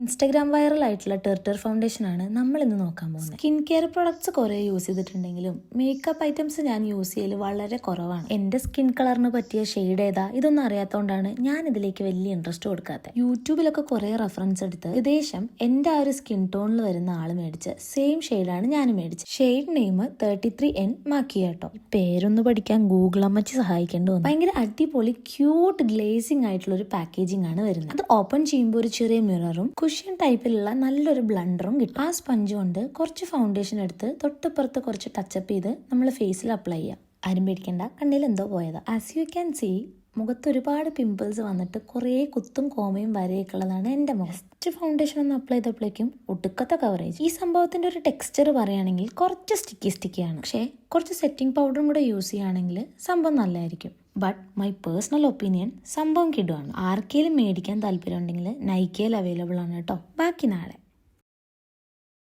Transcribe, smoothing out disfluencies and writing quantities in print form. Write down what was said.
Instagram viral ആയിട്ടുള്ള ടെർട്ടർ foundation ആണ് നമ്മൾ ഇന്ന് നോക്കാൻ പോകുന്നത്. സ്കിൻ കെയർ പ്രൊഡക്ട്സ് കുറെ യൂസ് ചെയ്തിട്ടുണ്ടെങ്കിലും മേക്കപ്പ് ഐറ്റംസ് ഞാൻ യൂസ് ചെയ്യൽ വളരെ കുറവാണ്. എന്റെ സ്കിൻ കളറിന് പറ്റിയ ഷെയ്ഡ് ഏതാ ഇതൊന്നും അറിയാത്തതുകൊണ്ടാണ് ഞാൻ ഇതിലേക്ക് വലിയ ഇൻട്രസ്റ്റ് കൊടുക്കാത്തത്. യൂട്യൂബിലൊക്കെ കുറെ റെഫറൻസ് എടുത്ത് ഏകദേശം എന്റെ ആ ഒരു സ്കിൻ ടോണിൽ വരുന്ന ആള് മേടിച്ച സെയിം ഷെയ്ഡാണ് ഞാൻ മേടിച്ചത്. Shade name 33N മാക്കിയാട്ടോ. പേരൊന്ന് പഠിക്കാൻ ഗൂഗിൾ അമ്മച്ചി സഹായിക്കേണ്ടി വന്നു. ഭയങ്കര അടിപൊളി ക്യൂട്ട് ഗ്ലേസിംഗ് ആയിട്ടുള്ള ഒരു പാക്കേജിംഗ് ആണ് വരുന്നത്. അത് ഓപ്പൺ ചെയ്യുമ്പോൾ ഒരു ചെറിയ മിററും കുഷ്യൻ ടൈപ്പിലുള്ള നല്ലൊരു ബ്ലണ്ടറും കിട്ടും. ആ സ്പഞ്ച് കൊണ്ട് കുറച്ച് ഫൗണ്ടേഷൻ എടുത്ത് തൊട്ടപ്പുറത്ത് കുറച്ച് ടച്ചപ്പ് ചെയ്ത് നമ്മൾ ഫേസിൽ അപ്ലൈ ചെയ്യാം. ആരും പേടിക്കണ്ട, കണ്ണിൽ എന്തോ പോയതാ. ആസ് യു ക്യാൻ സീ മുഖത്ത് ഒരുപാട് പിമ്പിൾസ് വന്നിട്ട് കുറേ കുത്തും കോമയും വരെയൊക്കെ ഉള്ളതാണ് എൻ്റെ മുഖം. ഫസ്റ്റ് ഫൗണ്ടേഷൻ ഒന്ന് അപ്ലൈ ചെയ്തപ്പോഴേക്കും ഒടുക്കത്തെ കവറേജ്. ഈ സംഭവത്തിന്റെ ഒരു ടെക്സ്ചർ പറയുകയാണെങ്കിൽ കുറച്ച് സ്റ്റിക്കിയാണ്, പക്ഷേ കുറച്ച് സെറ്റിംഗ് പൗഡറും കൂടെ യൂസ് ചെയ്യുകയാണെങ്കിൽ സംഭവം നല്ലതായിരിക്കും. ബട്ട് മൈ പേഴ്സണൽ ഒപ്പീനിയൻ സംഭവം കിടുവാണ്. ആർക്കെങ്കിലും മേടിക്കാൻ താല്പര്യം ഉണ്ടെങ്കിൽ നൈക്കയിൽ അവൈലബിൾ ആണ് കേട്ടോ. ബാക്കി നാളെ.